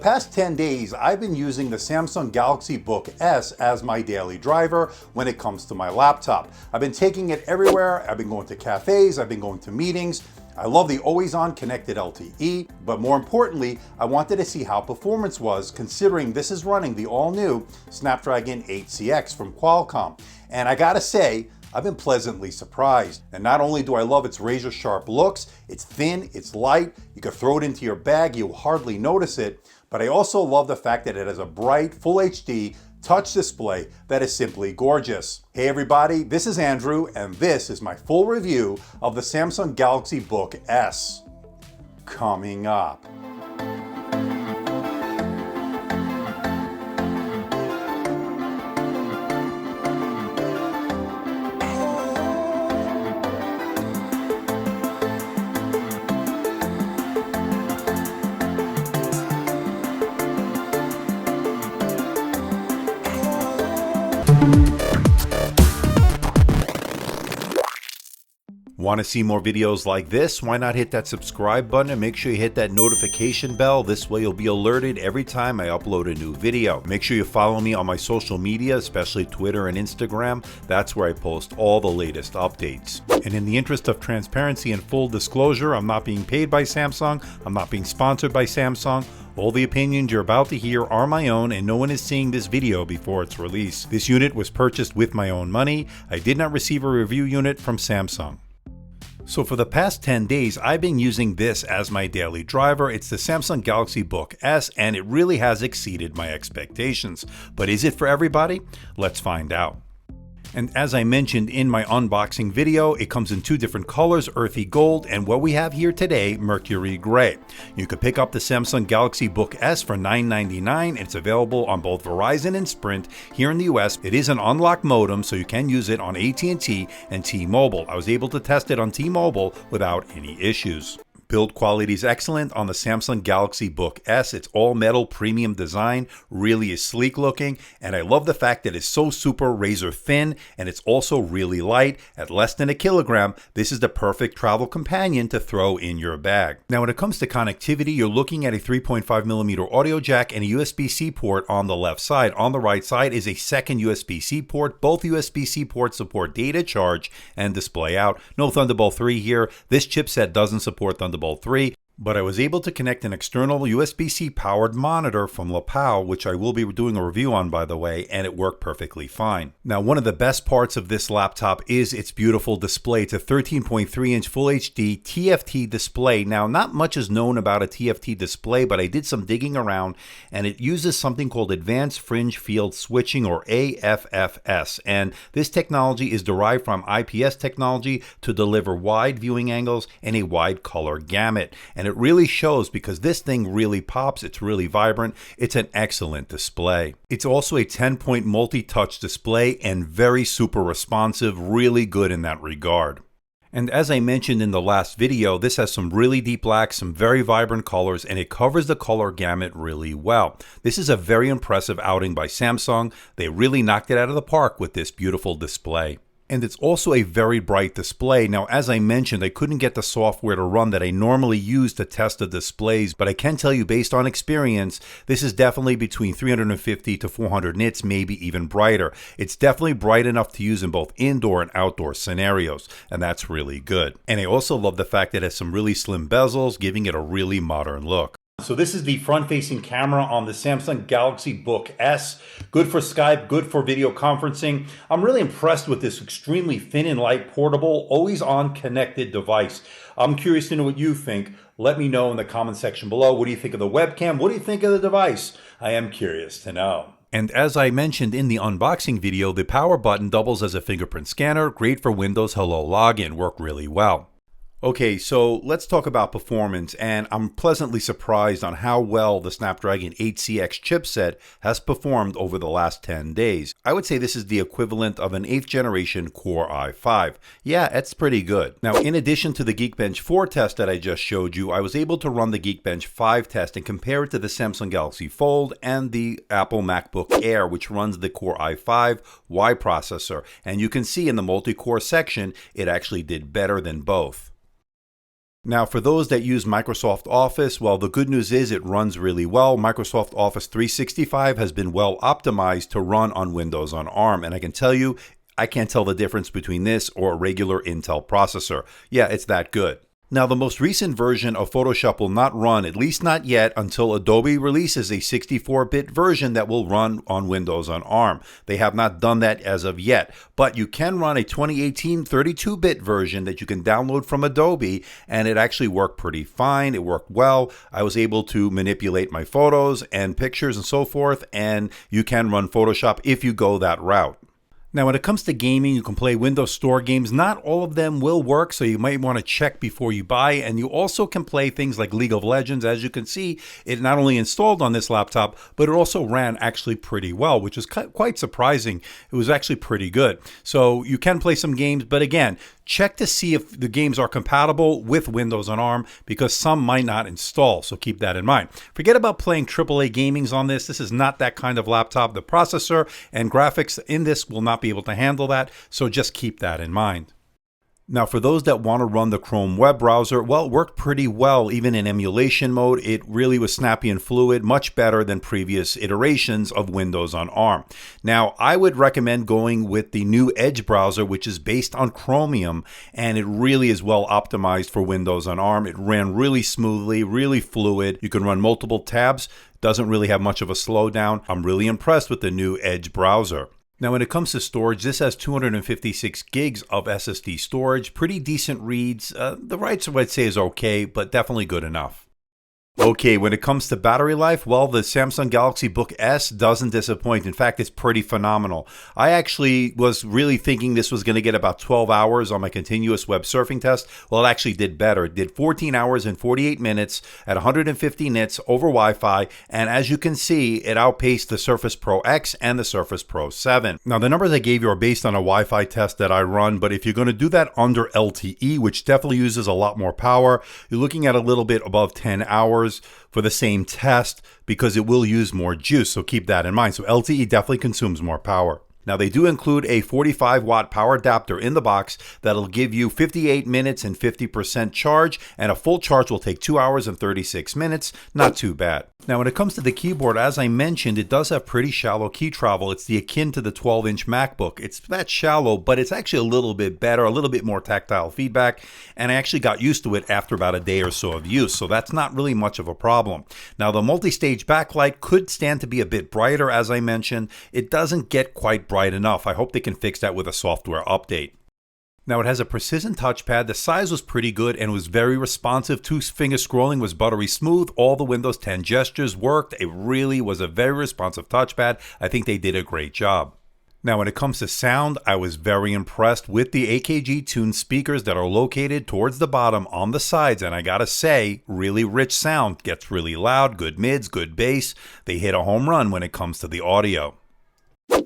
past 10 days, I've been using the Samsung Galaxy Book S as my daily driver when it comes to my laptop. I've been taking it everywhere. I've been going to cafes, I've been going to meetings. I love the always-on connected LTE, but more importantly, I wanted to see how performance was considering this is running the all-new Snapdragon 8cx from Qualcomm. And I gotta say, I've been pleasantly surprised. And not only do I love its razor-sharp looks, it's thin, it's light, you can throw it into your bag, you'll hardly notice it, but I also love the fact that it has a bright, full HD touch display that is simply gorgeous. Hey everybody, this is Andrew, and this is my full review of the Samsung Galaxy Book S. Coming up. Want to see more videos like this? Why not hit that subscribe button and make sure you hit that notification bell. This way you'll be alerted every time I upload a new video. Make sure you follow me on my social media, especially Twitter and Instagram. That's where I post all the latest updates. And in the interest of transparency and full disclosure, I'm not being paid by Samsung. I'm not being sponsored by Samsung. All the opinions you're about to hear are my own, and no one is seeing this video before its release. This unit was purchased with my own money. I did not receive a review unit from Samsung. So for the past 10 days, I've been using this as my daily driver. It's the Samsung Galaxy Book S, and it really has exceeded my expectations. But is it for everybody? Let's find out. And as I mentioned in my unboxing video, it comes in two different colors, earthy gold, and what we have here today, mercury gray. You can pick up the Samsung Galaxy Book S for $9.99. It's available on both Verizon and Sprint. Here in the US, it is an unlocked modem, so you can use it on AT&T and T-Mobile. I was able to test it on T-Mobile without any issues. Build quality is excellent on the Samsung Galaxy Book S. It's all metal premium design, really is sleek looking, and I love the fact that it's so super razor thin, and it's also really light. At less than a kilogram, this is the perfect travel companion to throw in your bag. Now when it comes to connectivity, you're looking at a 3.5mm audio jack and a USB-C port on the left side. On the right side is a second USB-C port. Both USB-C ports support data charge and display out. No Thunderbolt 3 here. This chipset doesn't support Thunderbolt 3, but I was able to connect an external USB-C powered monitor from Lapal, which I will be doing a review on, by the way, and it worked perfectly fine. Now, one of the best parts of this laptop is its beautiful display. It's a 13.3-inch Full HD TFT display. Now, not much is known about a TFT display, but I did some digging around, and it uses something called Advanced Fringe Field Switching, or AFFS, and this technology is derived from IPS technology to deliver wide viewing angles and a wide color gamut. And it really shows because this thing really pops. It's really vibrant. It's an excellent display. It's also a 10-point multi-touch display and very super responsive, really good in that regard. And as I mentioned in the last video, this has some really deep blacks, some very vibrant colors, and it covers the color gamut really well. This is a very impressive outing by Samsung. They really knocked it out of the park with this beautiful display. And it's also a very bright display. Now, as I mentioned, I couldn't get the software to run that I normally use to test the displays, but I can tell you based on experience, this is definitely between 350 to 400 nits, maybe even brighter. It's definitely bright enough to use in both indoor and outdoor scenarios, and that's really good. And I also love the fact that it has some really slim bezels, giving it a really modern look. So this is the front-facing camera on the Samsung Galaxy Book S. Good for Skype, good for video conferencing. I'm really impressed with this extremely thin and light, portable, always-on connected device. I'm curious to know what you think. Let me know in the comment section below. What do you think of the webcam? What do you think of the device? I am curious to know. And as I mentioned in the unboxing video, the power button doubles as a fingerprint scanner. Great for Windows Hello login. Worked really well. Okay, so let's talk about performance, and I'm pleasantly surprised on how well the Snapdragon 8cx chipset has performed over the last 10 days. I would say this is the equivalent of an 8th generation Core i5. Yeah, it's pretty good. Now, in addition to the Geekbench 4 test that I just showed you, I was able to run the Geekbench 5 test and compare it to the Samsung Galaxy Fold and the Apple MacBook Air, which runs the Core i5 Y processor. And you can see in the multi-core section, it actually did better than both. Now, for those that use Microsoft Office, well, the good news is it runs really well. Microsoft Office 365 has been well optimized to run on Windows on ARM. And I can tell you, I can't tell the difference between this or a regular Intel processor. Yeah, it's that good. Now, the most recent version of Photoshop will not run, at least not yet, until Adobe releases a 64-bit version that will run on Windows on ARM. They have not done that as of yet, but you can run a 2018 32-bit version that you can download from Adobe, and it actually worked pretty fine. It worked well. I was able to manipulate my photos and pictures and so forth, and you can run Photoshop if you go that route. Now, when it comes to gaming, you can play Windows Store games. Not all of them will work, so you might want to check before you buy. And you also can play things like League of Legends. As you can see, it not only installed on this laptop, but it also ran actually pretty well, which is quite surprising. It was actually pretty good. So you can play some games, but again, check to see if the games are compatible with Windows on ARM, because some might not install, so keep that in mind. Forget about playing AAA gamings on this. This is not that kind of laptop. The processor and graphics in this will not be able to handle that, so just keep that in mind. Now, for those that want to run the Chrome web browser, well, it worked pretty well, even in emulation mode. It really was snappy and fluid, much better than previous iterations of Windows on ARM. Now, I would recommend going with the new Edge browser, which is based on Chromium, and it really is well optimized for Windows on ARM. It ran really smoothly, really fluid. You can run multiple tabs. Doesn't really have much of a slowdown. I'm really impressed with the new Edge browser. Now, when it comes to storage, this has 256 gigs of SSD storage, pretty decent reads. The writes, I'd say, is okay, but definitely good enough. Okay, when it comes to battery life, well, the Samsung Galaxy Book S doesn't disappoint. In fact, it's pretty phenomenal. I actually was really thinking this was going to get about 12 hours on my continuous web surfing test. Well, it actually did better. It did 14 hours and 48 minutes at 150 nits over Wi-Fi, and as you can see, it outpaced the Surface Pro X and the Surface Pro 7. Now, the numbers I gave you are based on a Wi-Fi test that I run, but if you're going to do that under LTE, which definitely uses a lot more power, you're looking at a little bit above 10 hours for the same test, because it will use more juice, so keep that in mind. So LTE definitely consumes more power. Now, they do include a 45-watt power adapter in the box that'll give you 58 minutes and 50% charge, and a full charge will take 2 hours and 36 minutes. Not too bad. Now, when it comes to the keyboard, as I mentioned, it does have pretty shallow key travel. It's the akin to the 12-inch MacBook. It's that shallow, but it's actually a little bit better, a little bit more tactile feedback, and I actually got used to it after about a day or so of use, so that's not really much of a problem. Now, the multi-stage backlight could stand to be a bit brighter, as I mentioned. It doesn't get quite bright enough. I hope they can fix that with a software update. Now, it has a precision touchpad. The size was pretty good and was very responsive. Two-finger scrolling was buttery smooth. All the Windows 10 gestures worked. It really was a very responsive touchpad. I think they did a great job. Now, when it comes to sound, I was very impressed with the AKG tuned speakers that are located towards the bottom on the sides. And I gotta say, really rich sound. Gets really loud, good mids, good bass. They hit a home run when it comes to the audio.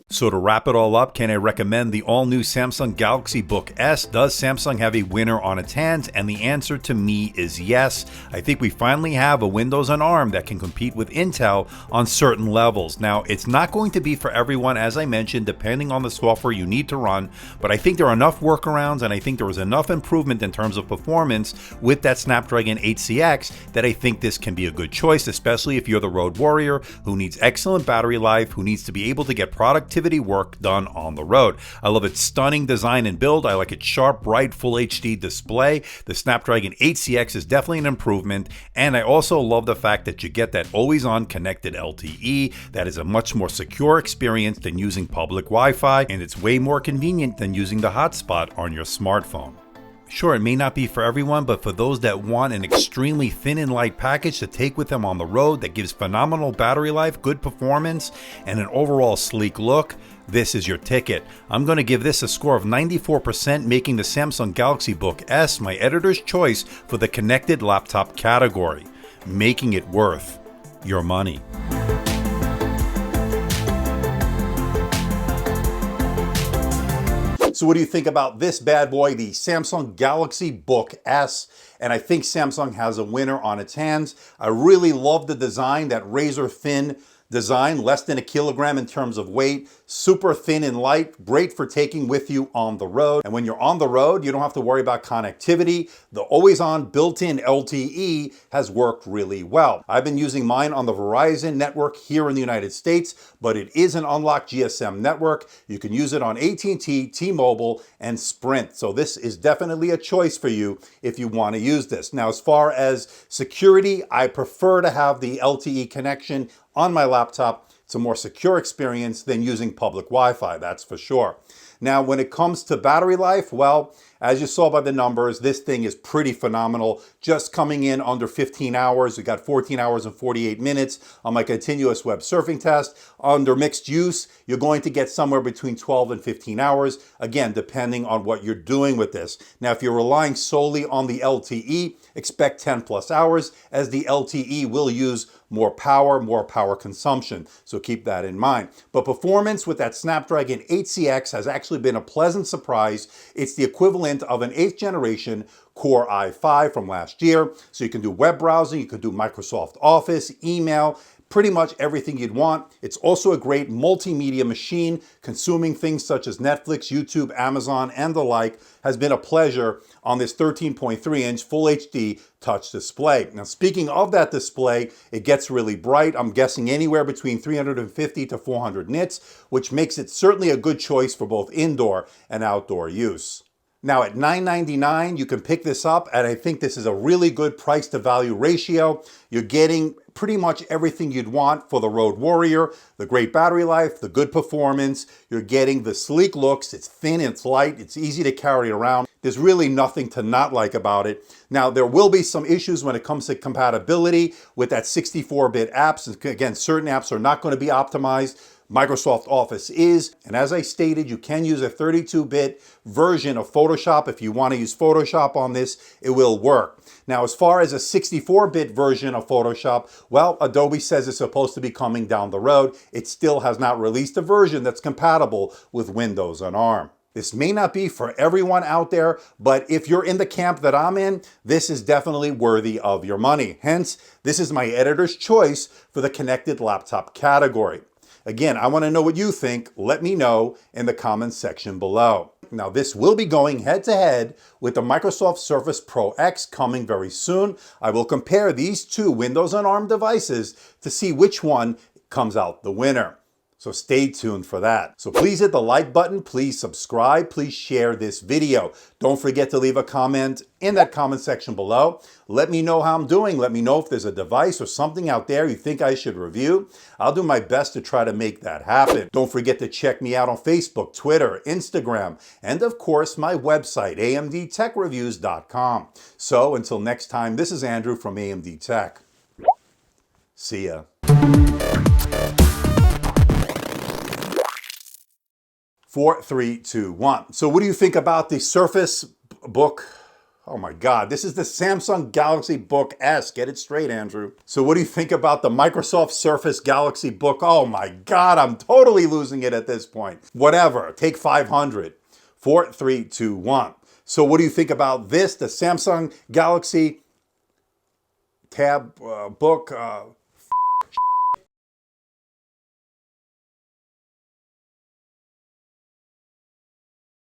So to wrap it all up, can I recommend the all-new Samsung Galaxy Book S? Does Samsung have a winner on its hands? And the answer to me is yes. I think we finally have a Windows on ARM that can compete with Intel on certain levels. Now, it's not going to be for everyone, as I mentioned, depending on the software you need to run, but I think there are enough workarounds, and I think there was enough improvement in terms of performance with that Snapdragon 8CX that I think this can be a good choice, especially if you're the road warrior who needs excellent battery life, who needs to be able to get productivity work done on the road. I love its stunning design and build. I like its sharp, bright, full HD display. The Snapdragon 8CX is definitely an improvement, and I also love the fact that you get that always-on connected LTE. That is a much more secure experience than using public Wi-Fi, and it's way more convenient than using the hotspot on your smartphone. Sure, it may not be for everyone, but for those that want an extremely thin and light package to take with them on the road that gives phenomenal battery life, good performance, and an overall sleek look, this is your ticket. I'm going to give this a score of 94%, making the Samsung Galaxy Book S my editor's choice for the connected laptop category, making it worth your money. So what do you think about this bad boy, the Samsung Galaxy Book S? And I think Samsung has a winner on its hands. I really love the design, that razor thin Design less than a kilogram in terms of weight, super thin and light, great for taking with you on the road. And when you're on the road, you don't have to worry about connectivity. The always-on built-in LTE has worked really well. I've been using mine on the Verizon network here in the United States, but it is an unlocked GSM network. You can use it on AT&T, T-Mobile, and Sprint. So this is definitely a choice for you if you want to use this. Now, as far as security, I prefer to have the LTE connection on my laptop. It's a more secure experience than using public Wi-Fi, that's for sure. Now, when it comes to battery life, well, as you saw by the numbers, this thing is pretty phenomenal. Just coming in under 15 hours. We got 14 hours and 48 minutes on my continuous web surfing test. Under mixed use, you're going to get somewhere between 12 and 15 hours, again, depending on what you're doing with this. Now, if you're relying solely on the LTE, expect 10 plus hours, as the LTE will use more power consumption. So keep that in mind. But performance with that Snapdragon 8CX has actually been a pleasant surprise. It's the equivalent of an 8th generation Core i5 from last year. So you can do web browsing, you can do Microsoft Office, email, pretty much everything you'd want. It's also a great multimedia machine, consuming things such as Netflix, YouTube, Amazon, and the like. Has been a pleasure on this 13.3-inch Full HD touch display. Now, speaking of that display, it gets really bright. I'm guessing anywhere between 350 to 400 nits, which makes it certainly a good choice for both indoor and outdoor use. Now at $999, you can pick this up, and I think this is a really good price to value ratio. You're getting pretty much everything you'd want for the road warrior, the great battery life, the good performance. You're getting the sleek looks. It's thin, it's light, it's easy to carry around. There's really nothing to not like about it. Now, there will be some issues when it comes to compatibility with that 64-bit apps. Again, certain apps are not going to be optimized. Microsoft Office is, and as I stated, you can use a 32-bit version of Photoshop. If you want to use Photoshop on this, it will work. Now, as far as a 64-bit version of Photoshop, well, Adobe says it's supposed to be coming down the road. It still has not released a version that's compatible with Windows on ARM. This may not be for everyone out there, but if you're in the camp that I'm in, this is definitely worthy of your money. Hence, this is my editor's choice for the connected laptop category. Again, I want to know what you think. Let me know in the comments section below. Now, this will be going head-to-head with the Microsoft Surface Pro X coming very soon. I will compare these two Windows on ARM devices to see which one comes out the winner. So stay tuned for that. So please hit the like button, please subscribe, please share this video. Don't forget to leave a comment in that comment section below. Let me know how I'm doing. Let me know if there's a device or something out there you think I should review. I'll do my best to try to make that happen. Don't forget to check me out on Facebook, Twitter, Instagram, and of course my website, amdtechreviews.com. So until next time, this is Andrew from AMD Tech. See ya. 4, 3, 2, 1. So what do you think about the Surface Book? Oh my God, this is the Samsung Galaxy Book S. Get it straight, Andrew. So what do you think about the Microsoft Surface Galaxy Book? Oh my God, I'm totally losing it at this point. Whatever, take 500. 4, 3, 2, 1. So what do you think about this, the Samsung Galaxy Tab Book?